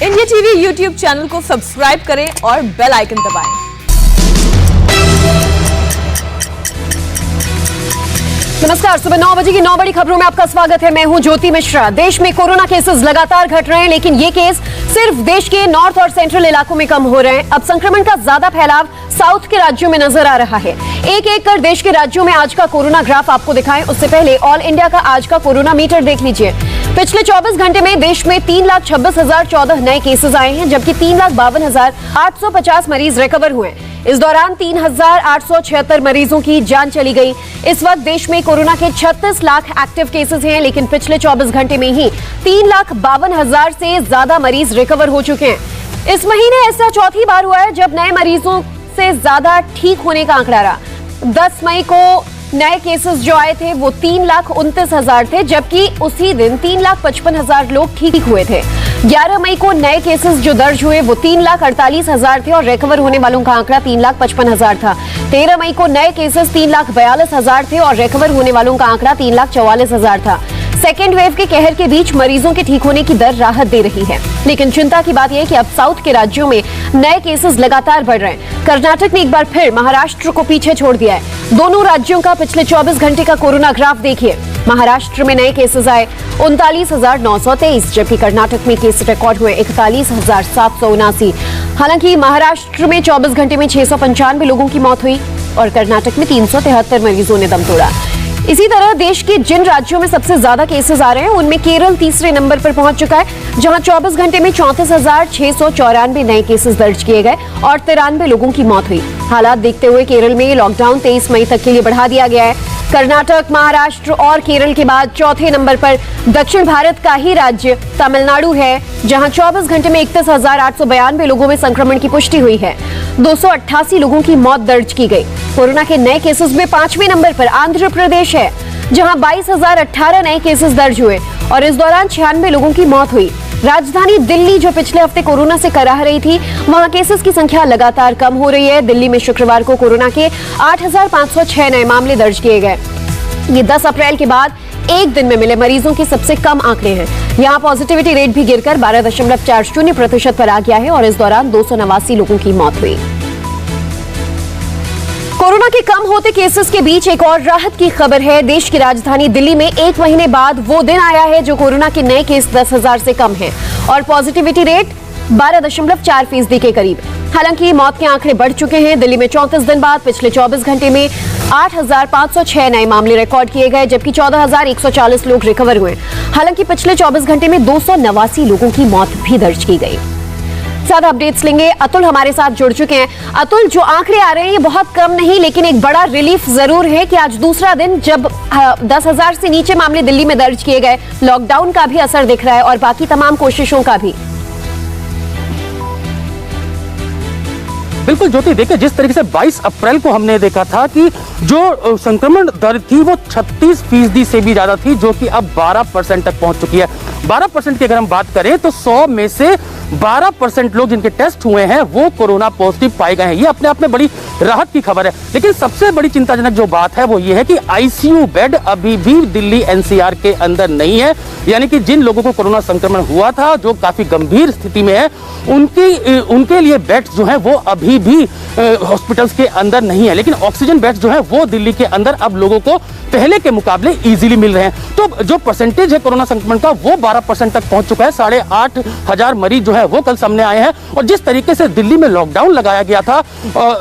India TV YouTube channel को subscribe करें और बेल आइकन दबाएं। नमस्कार, सुबह 9 बजे की 9 बड़ी खबरों में आपका स्वागत है। मैं हूं ज्योति मिश्रा। देश में कोरोना केसेस लगातार घट रहे हैं, लेकिन ये केस सिर्फ देश के नॉर्थ और सेंट्रल इलाकों में कम हो रहे हैं। अब संक्रमण का ज्यादा फैलाव साउथ के राज्यों में नजर आ रहा है। एक एक कर देश के राज्यों में आज का कोरोना ग्राफ आपको दिखाएं, उससे पहले ऑल इंडिया का आज का कोरोना मीटर देख लीजिए। पिछले 24 घंटे में देश में 3,26,014 नए केसेस आए हैं, जबकि 3,52,850 मरीज रिकवर हुए। इस दौरान 3,876 मरीजों की जान चली गई। इस वक्त देश में कोरोना के 36 लाख एक्टिव केसेस हैं, लेकिन पिछले 24 घंटे में ही 3,52,000 से ज्यादा मरीज रिकवर हो चुके हैं। इस महीने ऐसा चौथी बार हुआ है जब नए मरीजों से ज्यादा ठीक होने का आंकड़ा रहा। 10 मई को नए केसेस जो आए थे वो 3,29,000 थे, जबकि उसी दिन 3,55,000 लोग ठीक हुए थे। 11 मई को नए केसेस जो दर्ज हुए वो 3,48,000 थे और रिकवर होने वालों का आंकड़ा 3,55,000 था। 13 मई को नए केसेस 3,42,000 थे और रिकवर होने वालों का आंकड़ा 3,44,000 था। सेकेंड वेव के कहर के बीच मरीजों के ठीक होने की दर राहत दे रही है, लेकिन चिंता की बात यह है कि अब साउथ के राज्यों में नए केसेस लगातार बढ़ रहे हैं। कर्नाटक ने एक बार फिर महाराष्ट्र को पीछे छोड़ दिया है। दोनों राज्यों का पिछले 24 घंटे का कोरोना ग्राफ देखिए। महाराष्ट्र में नए केसेस आए 39,923, जबकि कर्नाटक में केस रिकॉर्ड हुए 41,779। हालांकि महाराष्ट्र में 24 घंटे में 695 लोगों की मौत हुई और कर्नाटक में 373 मरीजों ने दम तोड़ा। इसी तरह देश के जिन राज्यों में सबसे ज्यादा केसेस आ रहे हैं उनमें केरल तीसरे नंबर पर पहुंच चुका है, जहां 24 घंटे में 34,694 नए केसेस दर्ज किए गए और 93 लोगों की मौत हुई। हालात देखते हुए केरल में लॉकडाउन 23 मई तक के लिए बढ़ा दिया गया है। कर्नाटक, महाराष्ट्र और केरल के बाद चौथे नंबर पर दक्षिण भारत का ही राज्य तमिलनाडु है, जहां 24 घंटे में 31,892 लोगों में संक्रमण की पुष्टि हुई है। 288 लोगों की मौत दर्ज की गई। कोरोना के नए केसेस में 5वें नंबर पर आंध्र प्रदेश है, जहां 22,018 नए केसेस दर्ज हुए और इस दौरान 96 लोगों की मौत हुई। राजधानी दिल्ली जो पिछले हफ्ते कोरोना से कराह रही थी, वहां केसेस की संख्या लगातार कम हो रही है। दिल्ली में शुक्रवार को कोरोना के 8,506 नए मामले दर्ज किए गए। ये 10 अप्रैल के बाद एक दिन में मिले मरीजों के सबसे कम आंकड़े हैं। यहां पॉजिटिविटी रेट भी गिरकर 12.40% पर आ गया है और इस दौरान 289 लोगों की मौत हुई। कोरोना के कम होते केसेस के बीच एक और राहत की खबर है। देश की राजधानी दिल्ली में एक महीने बाद वो दिन आया है जो कोरोना के नए केस 10,000 से कम है और पॉजिटिविटी रेट 12.4% के करीब। हालांकि मौत के आंकड़े बढ़ चुके हैं। दिल्ली में 34 दिन बाद पिछले 24 घंटे में 8,506 नए मामले रिकॉर्ड किए गए, जबकि 14,140 लोग रिकवर हुए। हालांकि पिछले 24 घंटे में 289 लोगों की मौत भी दर्ज की गई। ज्यादा अपडेट्स लेंगे, अतुल हमारे साथ जुड़ चुके हैं। अतुल, जो आंकड़े आ रहे हैं ये बहुत कम नहीं, लेकिन एक बड़ा रिलीफ जरूर है कि आज दूसरा दिन जब 10,000 से नीचे मामले दिल्ली में दर्ज किए गए। लॉकडाउन का भी असर दिख रहा है और बाकी तमाम कोशिशों का भी। बिल्कुल ज्योति, देखिए जिस तरीके से 22 अप्रैल को हमने देखा था कि जो संक्रमण दर थी वो 36% से भी ज्यादा थी, जो कि अब 12% तक पहुंच चुकी है। 12% की अगर हम बात करें तो 100 में से 12% लोग जिनके टेस्ट हुए हैं वो कोरोना पॉजिटिव पाए गए हैं। ये अपने आप में बड़ी राहत की खबर है। लेकिन सबसे बड़ी चिंताजनक जो बात है वो ये है कि आईसीयू बेड अभी भी दिल्ली एनसीआर के अंदर नहीं है। यानी कि जिन लोगों को कोरोना संक्रमण हुआ था, जो काफी गंभीर स्थिति में है, उनके लिए बेड्स जो है वो अभी भी हॉस्पिटल्स के अंदर नहीं है। लेकिन ऑक्सीजन बेड्स जो है वो दिल्ली के अंदर अब लोगों को पहले के मुकाबले इजीली मिल रहे हैं। तो जो परसेंटेज है कोरोना संक्रमण का वो 12% तक पहुंच चुका है। 8,500 मरीज जो है वो कल सामने आए हैं। और जिस तरीके से दिल्ली में लॉकडाउन लगाया गया था,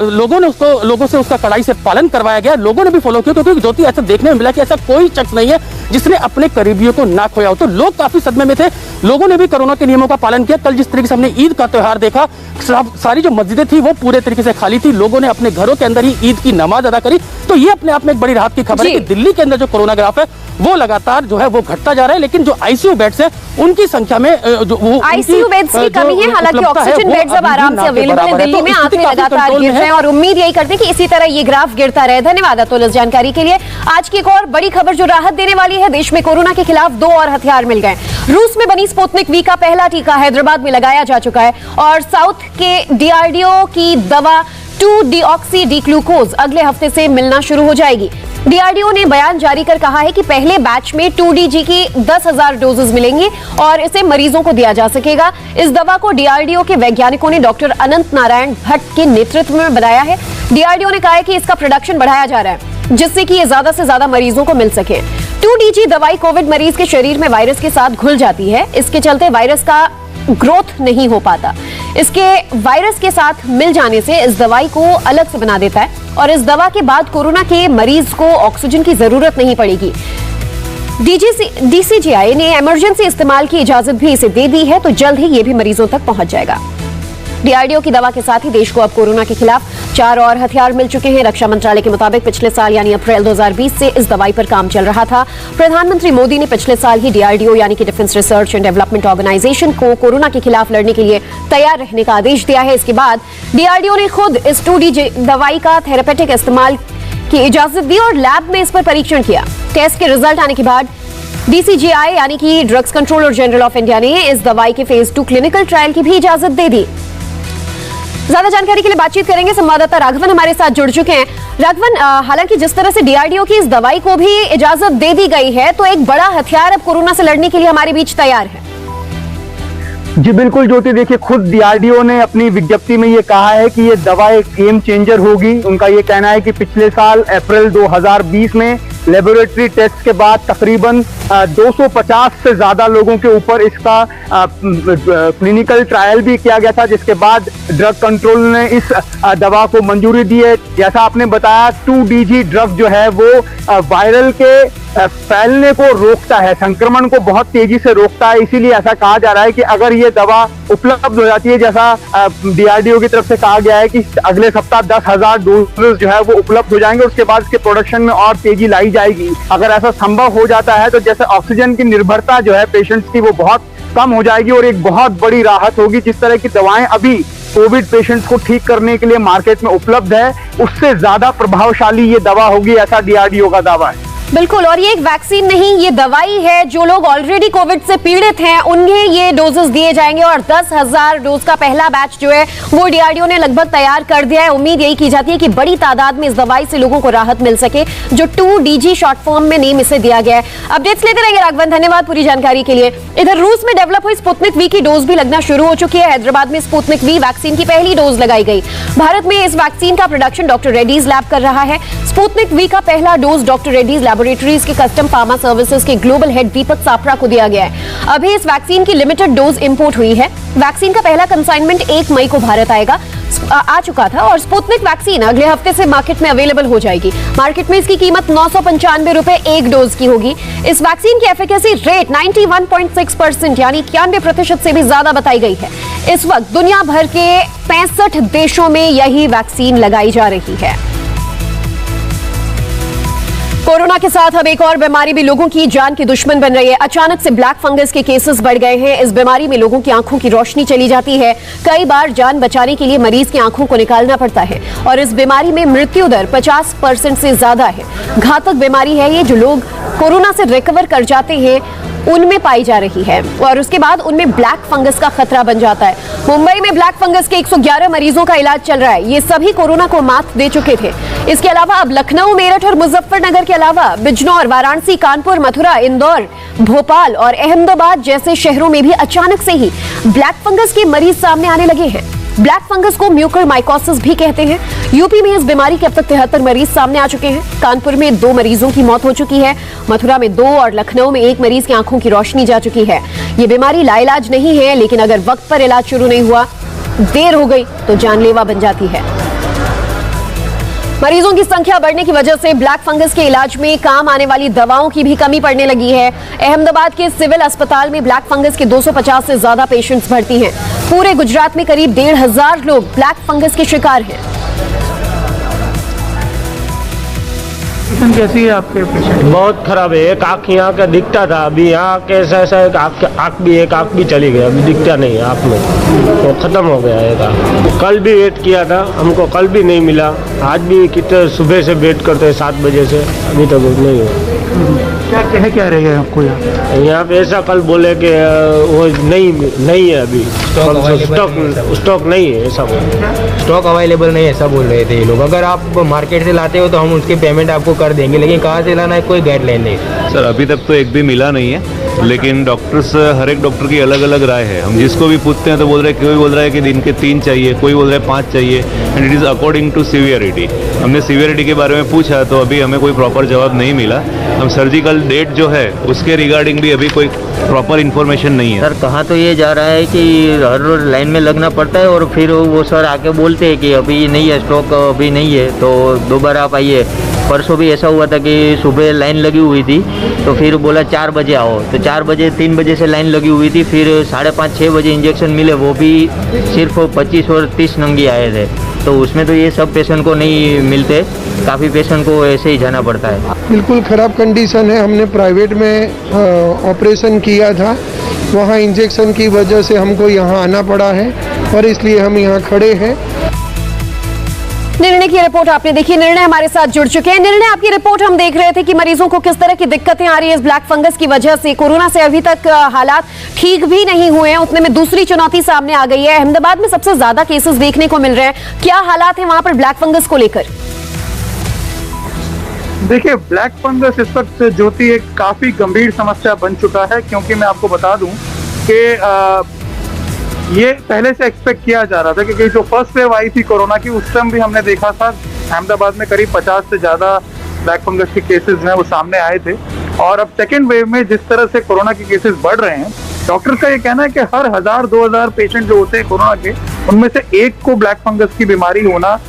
लोगों से उसका कड़ाई से पालन करवाया गया, लोगों ने भी फॉलो किया, क्योंकि ज्योति ऐसा देखने में मिला कि ऐसा कोई शख्स नहीं है जिसने अपने करीबियों को ना खोया हो। तो लोग काफी सदमे में थे, लोगों ने भी कोरोना के नियमों का पालन किया। कल जिस तरीके से हमने ईद का त्योहार देखा, सारी जो मस्जिदें थी वो पूरे तरीके से खाली थी, लोगों ने अपने घरों के अंदर ही ईद की नमाज अदा करी। तो ये अपने आप में एक बड़ी राहत की खबर है कि दिल्ली के अंदर जो कोरोना ग्राफ है वो लगातार जो है वो घटता जा रहा है। लेकिन जो आईसीयू बेड्स है उनकी संख्या में जो आईसीयू बेड्स की कमी है। हालांकि ऑक्सीजन बेड्स अब आराम से अवेलेबल है दिल्ली में। आंकड़े लगातार गिर रहे हैं और उम्मीद यही करते हैं कि इसी तरह ये ग्राफ गिरता रहे। धन्यवाद अतुल इस जानकारी के लिए। आज की एक और बड़ी खबर जो राहत देने वाली है, देश में कोरोना के खिलाफ 2 और हथियार मिल गए। रूस में बनी स्पुतनिक वी का पहला टीका हैदराबाद में लगाया जा चुका है और साउथ के डीआरडीओ की दवा 2-डीऑक्सी डी ग्लूकोज अगले हफ्ते से मिलना शुरू हो जाएगी। डीआरडीओ ने बयान जारी कर कहा है कि पहले बैच में 2DG की 10,000 डोजेस मिलेंगी और इसे मरीजों को दिया जा सकेगा। इस दवा को डीआरडीओ के वैज्ञानिकों ने डॉक्टर अनंत नारायण भट्ट के नेतृत्व में बनाया है। डीआरडीओ ने कहा है कि इसका प्रोडक्शन बढ़ाया जा रहा है जिससे कि ये ज्यादा से ज्यादा मरीजों को मिल सके। 2DG दवाई कोविड मरीज के शरीर में वायरस के साथ घुल जाती है। इसके चलते वायरस का ग्रोथ नहीं हो पाता। इसके वायरस के साथ मिल जाने से इस दवाई को अलग से बना देता है और इस दवा के बाद कोरोना के मरीज को ऑक्सीजन की जरूरत नहीं पड़ेगी। डीसीजीआई ने इमरजेंसी इस्तेमाल की इजाजत भी इसे दे दी है, तो जल्द ही ये भी मरीजों तक पहुंच जाएगा। डीआरडीओ की दवा के साथ ही देश को अब कोरोना के खिलाफ 4 और हथियार मिल चुके हैं। रक्षा मंत्रालय के मुताबिक पिछले साल यानी अप्रैल 2020 से इस दवाई पर काम चल रहा था। प्रधानमंत्री मोदी ने पिछले साल ही डीआरडीओ यानी कि defence research and development organisation को कोरोना के खिलाफ लड़ने के लिए तैयार रहने का आदेश दिया है। इसके बाद डीआरडीओ ने खुद इस 2DG दवाई का थेरेपेटिक इस्तेमाल की इजाजत दी और लैब में इस पर परीक्षण किया। टेस्ट के रिजल्ट आने के बाद डीसीजीआई यानी कि drugs controller general of India ने इस दवाई के फेज 2 क्लिनिकल ट्रायल की भी इजाजत दे दी। ज्यादा जानकारी के लिए बातचीत करेंगे, संवाददाता राघवन हमारे साथ जुड़ चुके हैं। राघवन, हालांकि जिस तरह से डीआरडीओ की इस दवाई को भी इजाजत दे दी गई है, तो एक बड़ा हथियार अब कोरोना से लड़ने के लिए हमारे बीच तैयार है। जी बिल्कुल ज्योति, देखिए खुद डीआरडीओ ने अपनी विज्ञप्ति में ये कहा है कि ये दवा एक गेम चेंजर होगी। उनका ये कहना है कि पिछले साल अप्रैल 2020 में लेबोरेटरी टेस्ट के बाद तकरीबन 250 से ज्यादा लोगों के ऊपर इसका क्लिनिकल ट्रायल भी किया गया था, जिसके बाद ड्रग कंट्रोल ने इस दवा को मंजूरी दी है। जैसा आपने बताया, 2DG ड्रग जो है वो वायरल के फैलने को रोकता है, संक्रमण को बहुत तेजी से रोकता है। इसीलिए ऐसा कहा जा रहा है कि अगर ये दवा उपलब्ध हो जाती है, जैसा डीआरडीओ की तरफ से कहा गया है कि अगले सप्ताह 10,000 डोजेस जो है वो उपलब्ध हो जाएंगे, उसके बाद इसके प्रोडक्शन में और तेजी लाई जाएगी। अगर ऐसा संभव हो जाता है तो जैसे ऑक्सीजन की निर्भरता जो है पेशेंट्स की वो बहुत कम हो जाएगी और एक बहुत बड़ी राहत होगी। जिस तरह की दवाएं अभी कोविड पेशेंट्स को ठीक करने के लिए मार्केट में उपलब्ध है, उससे ज्यादा प्रभावशाली ये दवा होगी, ऐसा डीआरडीओ का दावा है। बिल्कुल, और ये एक वैक्सीन नहीं, ये दवाई है। जो लोग ऑलरेडी कोविड से पीड़ित हैं उन्हें ये डोजेस दिए जाएंगे और 10,000 डोज का पहला बैच जो है वो डीआरडीओ ने लगभग तैयार कर दिया है। उम्मीद यही की जाती है कि बड़ी तादाद में इस दवाई से लोगों को राहत मिल सके, जो 2DG शॉर्ट फॉर्म में नेम इसे दिया गया है। अपडेट्स लेते रहेंगे राघवन, धन्यवाद पूरी जानकारी के लिए। इधर रूस में डेवलप हुई स्पुतनिक वी की डोज भी लगना शुरू हो चुकी है। हैदराबाद में स्पुतनिक वी वैक्सीन की पहली डोज लगाई गई। भारत में इस वैक्सीन का प्रोडक्शन डॉक्टर रेड्डीज लैब कर रहा है। स्पुतनिक वी का पहला डोज डॉक्टर रेड्डीज लैबोरेटरीज के कस्टम फार्मा सर्विसेज के ग्लोबल हेड दीपक सापरा को दिया गया है। अभी इस वैक्सीन की लिमिटेड डोज इंपोर्ट हुई है। वैक्सीन का पहला कंसाइनमेंट 1 मई को भारत आ चुका था और स्पुतनिक वैक्सीन अगले हफ्ते से मार्केट में अवेलेबल हो जाएगी। मार्केट में इसकी कीमत 995 रुपए एक डोज की होगी। इस वैक्सीन की एफिकेसी रेट 91.6% यानी 91% से भी ज्यादा बताई गई है। इस वक्त दुनिया भर के 65 देशों में यही वैक्सीन लगाई जा रही है। कोरोना के साथ अब एक और बीमारी भी लोगों की जान की दुश्मन बन रही है। अचानक से ब्लैक फंगस के केसेस बढ़ गए हैं। इस बीमारी में लोगों की आंखों की रोशनी चली जाती है। कई बार जान बचाने के लिए मरीज की आंखों को निकालना पड़ता है और इस बीमारी में मृत्यु दर 50% से ज्यादा है। घातक बीमारी है ये, जो लोग कोरोना से रिकवर कर जाते हैं उनमें पाई जा रही है और उसके बाद उनमें ब्लैक फंगस का खतरा बन जाता है। मुंबई में ब्लैक फंगस के 111 मरीजों का इलाज चल रहा है। ये सभी कोरोना को मात दे चुके थे। इसके अलावा अब लखनऊ, मेरठ और मुजफ्फरनगर के अलावा बिजनौर, वाराणसी, कानपुर, मथुरा, इंदौर, भोपाल और अहमदाबाद जैसे शहरों में भी अचानक से ही ब्लैक फंगस के मरीज सामने आने लगे हैं। ब्लैक फंगस को म्यूकरमाइकोसिस भी कहते हैं। यूपी में इस बीमारी के अब तक 73 मरीज सामने आ चुके हैं। कानपुर में 2 मरीजों की मौत हो चुकी है। मथुरा में 2 और लखनऊ में 1 मरीज की आंखों की रोशनी जा चुकी है। ये बीमारी लाइलाज नहीं है, लेकिन अगर वक्त पर इलाज शुरू नहीं हुआ, देर हो गई तो जानलेवा बन जाती है। मरीजों की संख्या बढ़ने की वजह से ब्लैक फंगस के इलाज में काम आने वाली दवाओं की भी कमी पड़ने लगी है। अहमदाबाद के सिविल अस्पताल में ब्लैक फंगस के 250 से ज्यादा पेशेंट्स भर्ती हैं। पूरे गुजरात में करीब 1,500 लोग ब्लैक फंगस के शिकार हैं। कैसी है आपके पेशेंट? बहुत खराब है। एक आँख यहाँ का दिखता था, अभी यहाँ कैसा ऐसा एक आँख भी चली गई, अभी दिखता नहीं है आँख में, तो खत्म हो गया एक आँख। कल भी वेट किया था, हमको कल भी नहीं मिला। आज भी कितने सुबह से वेट करते हैं 7 बजे से, अभी तक नहीं हुआ। क्या रहेगा आपको यहाँ पे ऐसा कल बोले कि वो नहीं है अभी स्टॉक नहीं है, ऐसा बोले। स्टॉक अवेलेबल नहीं है ऐसा बोल रहे थे ये लोग। अगर आप मार्केट से लाते हो तो हम उसकी पेमेंट आपको कर देंगे, लेकिन कहाँ से लाना है कोई गाइडलाइन नहीं। सर अभी तक तो एक भी मिला नहीं है, लेकिन डॉक्टर्स, हर एक डॉक्टर की अलग अलग राय है। हम जिसको भी पूछते हैं तो बोल रहे हैं, कोई बोल रहा है कि दिन के 3 चाहिए, कोई बोल रहा है 5 चाहिए, and it is according to severity. हमने सीवियरिटी के बारे में पूछा तो अभी हमें कोई प्रॉपर जवाब नहीं मिला। हम सर्जिकल डेट जो है उसके रिगार्डिंग भी अभी कोई प्रॉपर इन्फॉर्मेशन नहीं है। सर कहाँ तो ये जा रहा है कि हर रोज लाइन में लगना पड़ता है और फिर वो सर आके बोलते हैं कि अभी नहीं है स्टॉक, अभी नहीं है, तो दोबारा आप आइए। परसों भी ऐसा हुआ था कि सुबह लाइन लगी हुई थी तो फिर बोला 4 बजे आओ, तो 4 बजे 3 बजे से लाइन लगी हुई थी, फिर 5:30-6 बजे इंजेक्शन मिले, वो भी सिर्फ 25 और 30 नंगी आए थे। तो उसमें तो ये सब पेशेंट को नहीं मिलते, काफ़ी पेशेंट को ऐसे ही जाना पड़ता है। बिल्कुल ख़राब कंडीशन है। हमने प्राइवेट में ऑपरेशन किया था, वहाँ इंजेक्शन की वजह से हमको यहाँ आना पड़ा है और इसलिए हम यहाँ खड़े हैं। निर्णय की रिपोर्ट आपने देखी। निर्णय हमारे साथ जुड़ चुके हैं। निर्णय, आपकी रिपोर्ट हम देख रहे थे कि मरीजों को किस तरह की दिक्कतें आ रही है इस ब्लैक फंगस की वजह से। कोरोना से अभी तक हालात ठीक भी नहीं हुए हैं, उतने में दूसरी चुनौती सामने आ गई है। अहमदाबाद में सबसे ज्यादा केसेस देखने को मिल रहे हैं, क्या हालात है वहां पर ब्लैक फंगस को लेकर? देखिए, ब्लैक फंगस इस वक्त ज्योति एक काफी गंभीर समस्या बन चुका है, क्योंकि मैं आपको बता दूं कि ये पहले से एक्सपेक्ट किया जा रहा था, क्योंकि जो फर्स्ट वेव आई थी कोरोना की उस टाइम भी हमने देखा था अहमदाबाद में करीब 50 से ज्यादा ब्लैक फंगस के केसेस हैं वो सामने आए थे। और अब सेकेंड वेव में जिस तरह से कोरोना के केसेस बढ़ रहे हैं, डॉक्टर का ये कहना है कि हर 1000-2000 पेशेंट जो होते हैं कोरोना के, उनमें से एक को ब्लैक फंगस की बीमारी होना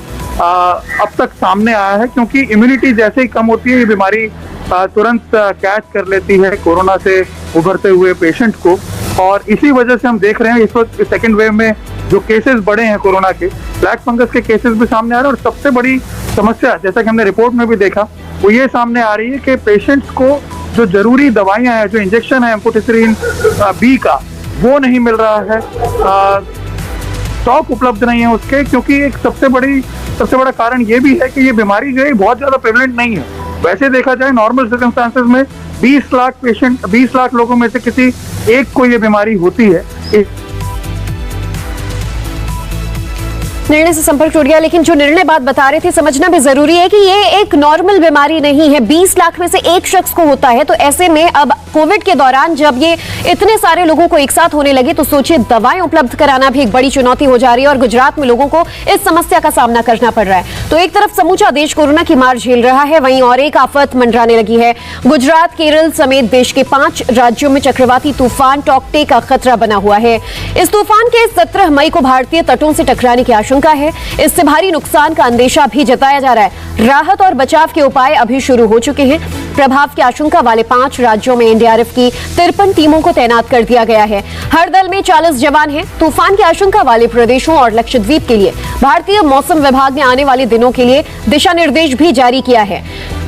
अब तक सामने आया है, क्योंकि इम्यूनिटी जैसे ही कम होती है ये बीमारी तुरंत कैच कर लेती है कोरोना से उभरते हुए पेशेंट को। और इसी वजह से हम देख रहे हैं इस वक्त सेकेंड वेव में जो केसेस बढ़े हैं कोरोना के, ब्लैक फंगस के केसेस भी सामने आ रहे हैं। और सबसे बड़ी समस्या, जैसा कि हमने रिपोर्ट में भी देखा, वो ये सामने आ रही है कि पेशेंट्स को जो जरूरी दवाइयां हैं, जो इंजेक्शन है एम्फोटेरिसिन बी का, वो नहीं मिल रहा है, स्टॉक उपलब्ध नहीं है उसके, क्योंकि एक सबसे बड़ा कारण ये भी है कि ये बीमारी जो है बहुत ज्यादा प्रेवलेंट नहीं है। वैसे देखा जाए नॉर्मल सर्कमस्टांसेस में 20 लाख लोगों में से किसी एक को ये बीमारी होती है। निर्णय से संपर्क टूट गया, लेकिन जो निर्णय बात बता रहे थे समझना भी जरूरी है कि ये एक नॉर्मल बीमारी नहीं है। 20 लाख में से एक शख्स को होता है, तो ऐसे में अब कोविड के दौरान जब ये इतने सारे लोगों को एक साथ होने लगे तो सोचिए दवाएं उपलब्ध कराना भी एक बड़ी चुनौती हो जा रही है और गुजरात में लोगों को इस समस्या का सामना करना पड़ रहा है। तो एक तरफ समूचा देश कोरोना की मार झेल रहा है, वहीं और एक आफत मंडराने लगी है। गुजरात, केरल समेत देश के 5 राज्यों में चक्रवाती तूफान टॉक्टे का खतरा बना हुआ है। इस तूफान के 17 मई को भारतीय तटों से टकराने की आशंका है। इससे भारी नुकसान का अंदेशा भी जताया जा रहा है। राहत और बचाव के उपाय अभी शुरू हो चुके हैं। प्रभाव की आशंका वाले 5 राज्यों में एनडीआरएफ की 53 टीमों को तैनात कर दिया गया है। हर दल में 40 जवान हैं। तूफान की आशंका वाले प्रदेशों और लक्षद्वीप के लिए भारतीय मौसम विभाग ने आने वाले दिनों के लिए दिशा निर्देश भी जारी किया है।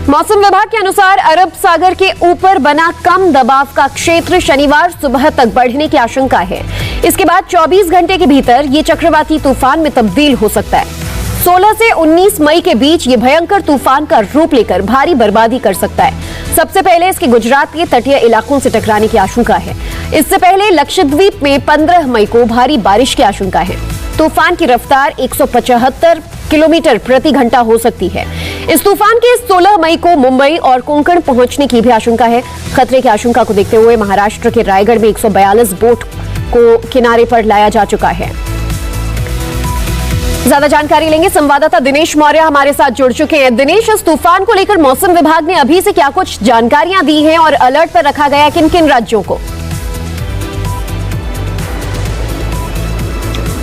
मौसम विभाग के अनुसार अरब सागर के ऊपर बना कम दबाव का क्षेत्र शनिवार सुबह तक बढ़ने की आशंका है। इसके बाद 24 घंटे के भीतर ये चक्रवाती तूफान में तब्दील हो सकता है। 16 से 19 मई के बीच ये भयंकर तूफान का रूप लेकर भारी बर्बादी कर सकता है। सबसे पहले इसके गुजरात के तटीय इलाकों से टकराने की आशंका है। इससे पहले लक्षद्वीप में 15 मई को भारी बारिश की आशंका है। तूफान की रफ्तार 175 किलोमीटर प्रति घंटा हो सकती है। इस तूफान के 16 मई को मुंबई और कोंकण पहुंचने की भी आशंका है। खतरे की आशंका को देखते हुए महाराष्ट्र के रायगढ़ में 142 बोट को किनारे पर लाया जा चुका है। ज्यादा जानकारी लेंगे, संवाददाता दिनेश मौर्य हमारे साथ जुड़ चुके हैं। दिनेश, इस तूफान को लेकर मौसम विभाग ने अभी से क्या कुछ जानकारियां दी हैं और अलर्ट पर रखा गया है किन किन राज्यों को?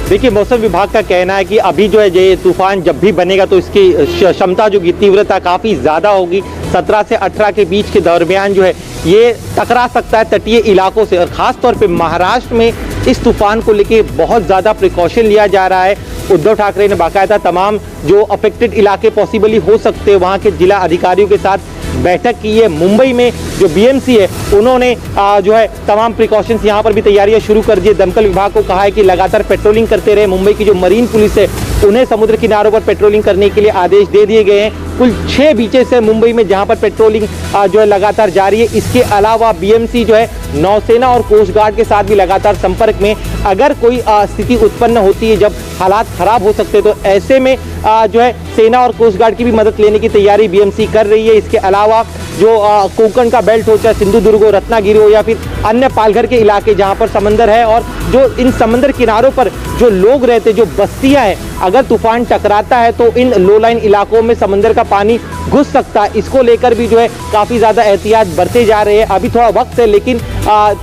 देखिए, मौसम विभाग का कहना है कि अभी जो है ये तूफान जब भी बनेगा तो इसकी क्षमता जो की तीव्रता काफ़ी ज़्यादा होगी। 17 से 18 के बीच के दरमियान जो है ये टकरा सकता है तटीय इलाकों से, और ख़ास तौर पे महाराष्ट्र में इस तूफान को लेके बहुत ज़्यादा प्रिकॉशन लिया जा रहा है। उद्धव ठाकरे ने बाकायदा तमाम जो अफेक्टेड इलाके पॉसिबली हो सकते हैं वहाँ के जिला अधिकारियों के साथ बैठक की है। मुंबई में जो बीएमसी है उन्होंने जो है तमाम प्रिकॉशंस यहाँ पर भी तैयारियां शुरू कर दी। दमकल विभाग को कहा है कि लगातार पेट्रोलिंग करते रहे। मुंबई की जो मरीन पुलिस है उन्हें समुद्र किनारों पर पेट्रोलिंग करने के लिए आदेश दे दिए गए हैं। कुल 6 बीचेस है मुंबई में जहां पर पेट्रोलिंग जो है लगातार जारी है। इसके अलावा बीएमसी जो है नौसेना और कोस्ट गार्ड के साथ भी लगातार संपर्क में, अगर कोई स्थिति उत्पन्न होती है जब हालात खराब हो सकते हैं तो ऐसे में जो है सेना और कोस्ट गार्ड की भी मदद लेने की तैयारी बीएमसी कर रही है। इसके अलावा जो कोंकण का बेल्ट हो, चाहे सिंधुदुर्ग हो, रत्नागिरी हो या फिर अन्य पालघर के इलाके जहां पर समंदर है और जो इन समंदर किनारों पर जो लोग रहते, जो बस्तियां हैं, अगर तूफान टकराता है तो इन लो लाइन इलाकों में समंदर का पानी घुस सकता है। इसको लेकर भी जो है काफी ज्यादा एहतियात बरते जा रहे हैं। अभी थोड़ा वक्त है, लेकिन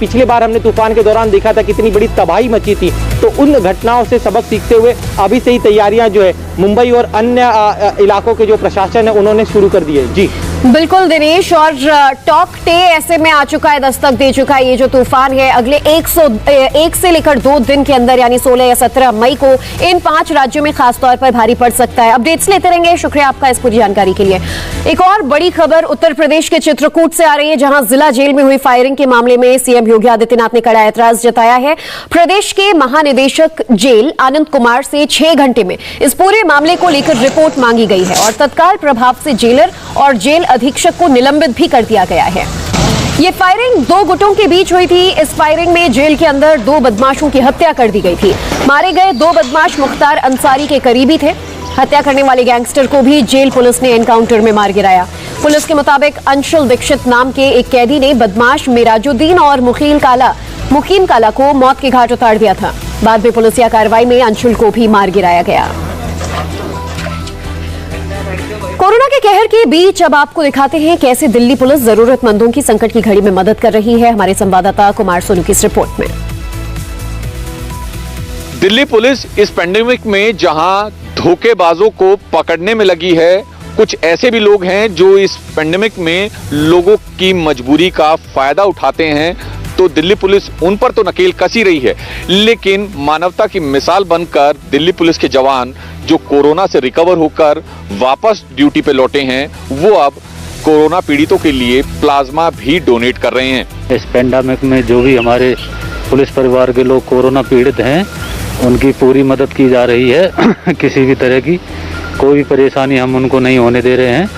पिछले बार हमने तूफान के दौरान देखा था कितनी बड़ी तबाही मची थी, तो उन घटनाओं से सबक सीखते हुए अभी से ही तैयारियां जो है मुंबई और अन्य इलाकों के जो प्रशासन है उन्होंने शुरू कर दी है। जी बिल्कुल दिनेश, और टॉकटे ऐसे में आ चुका है, दस्तक दे चुका है। ये जो तूफान है अगले 1 से लेकर 2 दिन के अंदर यानी 16 या 17 मई को इन 5 राज्यों में खासतौर पर भारी पड़ सकता है। अपडेट्स लेते रहेंगे। शुक्रिया आपका इस पूरी जानकारी के लिए। एक और बड़ी खबर उत्तर प्रदेश के चित्रकूट से आ रही है, जहां जिला जेल में हुई फायरिंग के मामले में सीएम योगी आदित्यनाथ ने कड़ा ऐतराज जताया है। प्रदेश के महानिदेशक जेल आनंद कुमार से 6 घंटे में इस पूरे मामले को लेकर रिपोर्ट मांगी गई है और तत्काल प्रभाव से जेलर और जेल अधीक्षक को निलंबित भी कर दिया गया है। ये फायरिंग 2 गुटों के बीच हुई थी। इस फायरिंग में जेल के अंदर 2 बदमाशों की हत्या कर दी गई थी। मारे गए 2 बदमाश मुख्तार अंसारी के करीबी थे। हत्या करने वाले गैंगस्टर को भी जेल पुलिस ने एनकाउंटर में मार गिराया। पुलिस के मुताबिक अंशुल दीक्षित नाम के एक कैदी ने बदमाश मिराजुद्दीन और मुकीम काला को मौत के घाट उतार दिया था। बाद में पुलिसिया कार्रवाई में अंशुल को भी मार गिराया गया। कोरोना के कहर के बीच अब आपको दिखाते हैं कैसे दिल्ली पुलिस जरूरतमंदों की संकट की घड़ी में मदद कर रही है। हमारे संवाददाता कुमार सोनू की इस रिपोर्ट में। दिल्ली पुलिस इस पेंडेमिक में जहां धोखेबाजों को पकड़ने में लगी है, कुछ ऐसे भी लोग हैं जो इस पेंडेमिक में लोगों की मजबूरी का फायदा उठाते हैं, तो दिल्ली पुलिस उन पर तो नकेल कस ही रही है, लेकिन मानवता की मिसाल बनकर दिल्ली पुलिस के जवान जो कोरोना से रिकवर होकर वापस ड्यूटी पे लौटे हैं, वो अब कोरोना पीड़ितों के लिए प्लाज्मा भी डोनेट कर रहे हैं। इस पेंडेमिक में जो भी हमारे पुलिस परिवार के लोग कोरोना पीड़ित हैं, उनकी पूरी मदद की जा रही है। किसी भी तरह की कोई भी परेशानी हम उनको नहीं होने दे रहे हैं,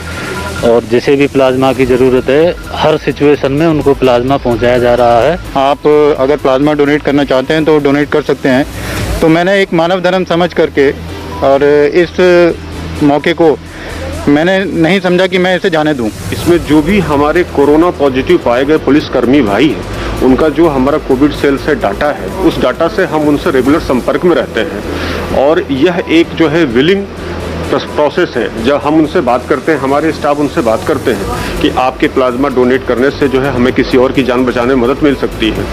और जिसे भी प्लाज्मा की ज़रूरत है हर सिचुएशन में उनको प्लाज्मा पहुंचाया जा रहा है। आप अगर प्लाज्मा डोनेट करना चाहते हैं तो डोनेट कर सकते हैं। तो मैंने एक मानव धर्म समझ करके और इस मौके को मैंने नहीं समझा कि मैं इसे जाने दूं। इसमें जो भी हमारे कोरोना पॉजिटिव पाए गए पुलिसकर्मी भाई हैं, उनका जो हमारा कोविड सेल से डाटा है, उस डाटा से हम उनसे रेगुलर संपर्क में रहते हैं, और यह एक जो है विलिंग प्रोसेस है। जब हम उनसे बात करते हैं, हमारे स्टाफ उनसे बात करते हैं कि आपके प्लाज्मा डोनेट करने से जो है हमें किसी और की जान बचाने में मदद मिल सकती है,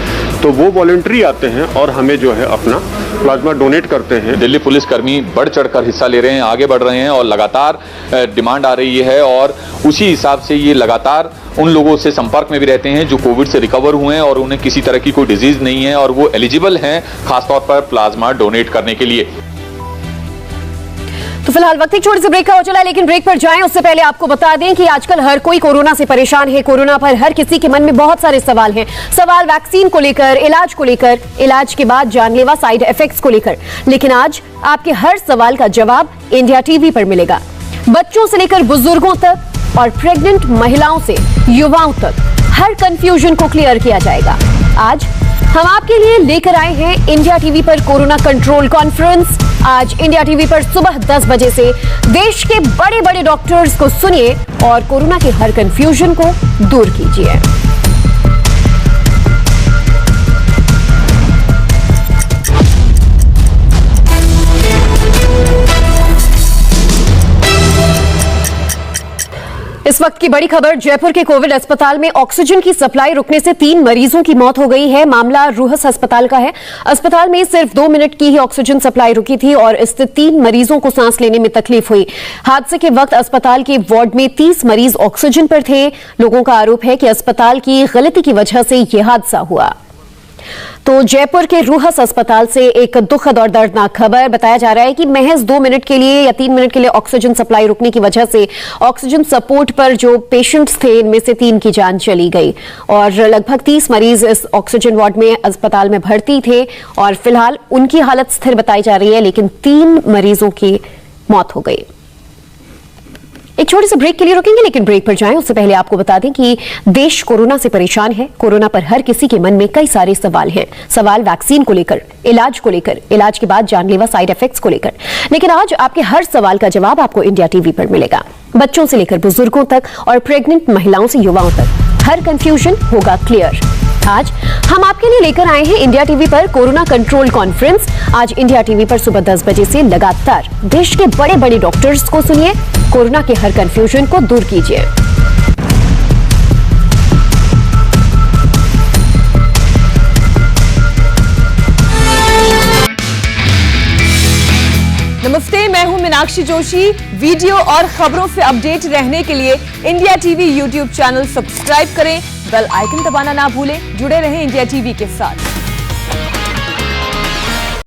तो वो वॉलंटरी आते हैं और हमें जो है अपना प्लाज्मा डोनेट करते हैं। दिल्ली पुलिसकर्मी बढ़ चढ़कर हिस्सा ले रहे हैं, आगे बढ़ रहे हैं, और लगातार डिमांड आ रही है, और उसी हिसाब से ये लगातार उन लोगों से संपर्क में भी रहते हैं जो कोविड से रिकवर हुए हैं और उन्हें किसी तरह की कोई डिजीज नहीं है, और वो एलिजिबल हैं खासतौर पर प्लाज्मा डोनेट करने के लिए। तो फिलहाल वक्त एक छोटे से ब्रेक का हो चला है, लेकिन ब्रेक पर जाएं उससे पहले आपको बता दें कि आजकल हर कोई कोरोना से परेशान है। कोरोना पर हर किसी के मन में बहुत सारे सवाल हैं। सवाल वैक्सीन को लेकर, इलाज को लेकर, इलाज के बाद जानलेवा साइड इफेक्ट्स को लेकर। लेकिन आज आपके हर सवाल का जवाब इंडिया टीवी पर मिलेगा। बच्चों से लेकर बुजुर्गों तक और प्रेग्नेंट महिलाओं से युवाओं तक हर कंफ्यूजन को क्लियर किया जाएगा। आज हम आपके लिए लेकर आए हैं इंडिया टीवी पर कोरोना कंट्रोल कॉन्फ्रेंस। आज इंडिया टीवी पर सुबह 10 बजे से देश के बड़े बड़े डॉक्टर्स को सुनिए और कोरोना के हर कंफ्यूजन को दूर कीजिए। इस वक्त की बड़ी खबर, जयपुर के कोविड अस्पताल में ऑक्सीजन की सप्लाई रुकने से 3 मरीजों की मौत हो गई है। मामला रूहस अस्पताल का है। अस्पताल में सिर्फ 2 मिनट की ही ऑक्सीजन सप्लाई रुकी थी और इससे 3 मरीजों को सांस लेने में तकलीफ हुई। हादसे के वक्त अस्पताल के वार्ड में 30 मरीज ऑक्सीजन पर थे। लोगों का आरोप है कि अस्पताल की गलती की वजह से यह हादसा हुआ। तो जयपुर के रूहस अस्पताल से एक दुखद और दर्दनाक खबर। बताया जा रहा है कि महज 2 मिनट के लिए या 3 मिनट के लिए ऑक्सीजन सप्लाई रुकने की वजह से ऑक्सीजन सपोर्ट पर जो पेशेंट्स थे, इनमें से 3 की जान चली गई और लगभग 30 मरीज इस ऑक्सीजन वार्ड में अस्पताल में भर्ती थे और फिलहाल उनकी हालत स्थिर बताई जा रही है, लेकिन 3 मरीजों की मौत हो गई। एक छोटे से ब्रेक के लिए रुकेंगे, लेकिन ब्रेक पर जाएं उससे पहले आपको बता दें कि देश कोरोना से परेशान है। कोरोना पर हर किसी के मन में कई सारे सवाल हैं। सवाल वैक्सीन को लेकर, इलाज को लेकर, इलाज के बाद जानलेवा साइड इफेक्ट्स को लेकर। लेकिन आज आपके हर सवाल का जवाब आपको इंडिया टीवी पर मिलेगा। बच्चों से लेकर बुजुर्गों तक और प्रेग्नेंट महिलाओं से युवाओं तक हर कंफ्यूजन होगा क्लियर। आज हम आपके लिए लेकर आए हैं इंडिया टीवी पर कोरोना कंट्रोल कॉन्फ्रेंस। आज इंडिया टीवी पर सुबह 10 बजे से लगातार देश के बड़े बड़े डॉक्टर्स को सुनिए, कोरोना के हर कंफ्यूजन को दूर कीजिए। नमस्ते, मैं हूं मीनाक्षी जोशी। वीडियो और खबरों से अपडेट रहने के लिए India TV YouTube channel subscribe करें, बेल आइकन दबाना ना भूलें। जुड़े रहें इंडिया टीवी के साथ।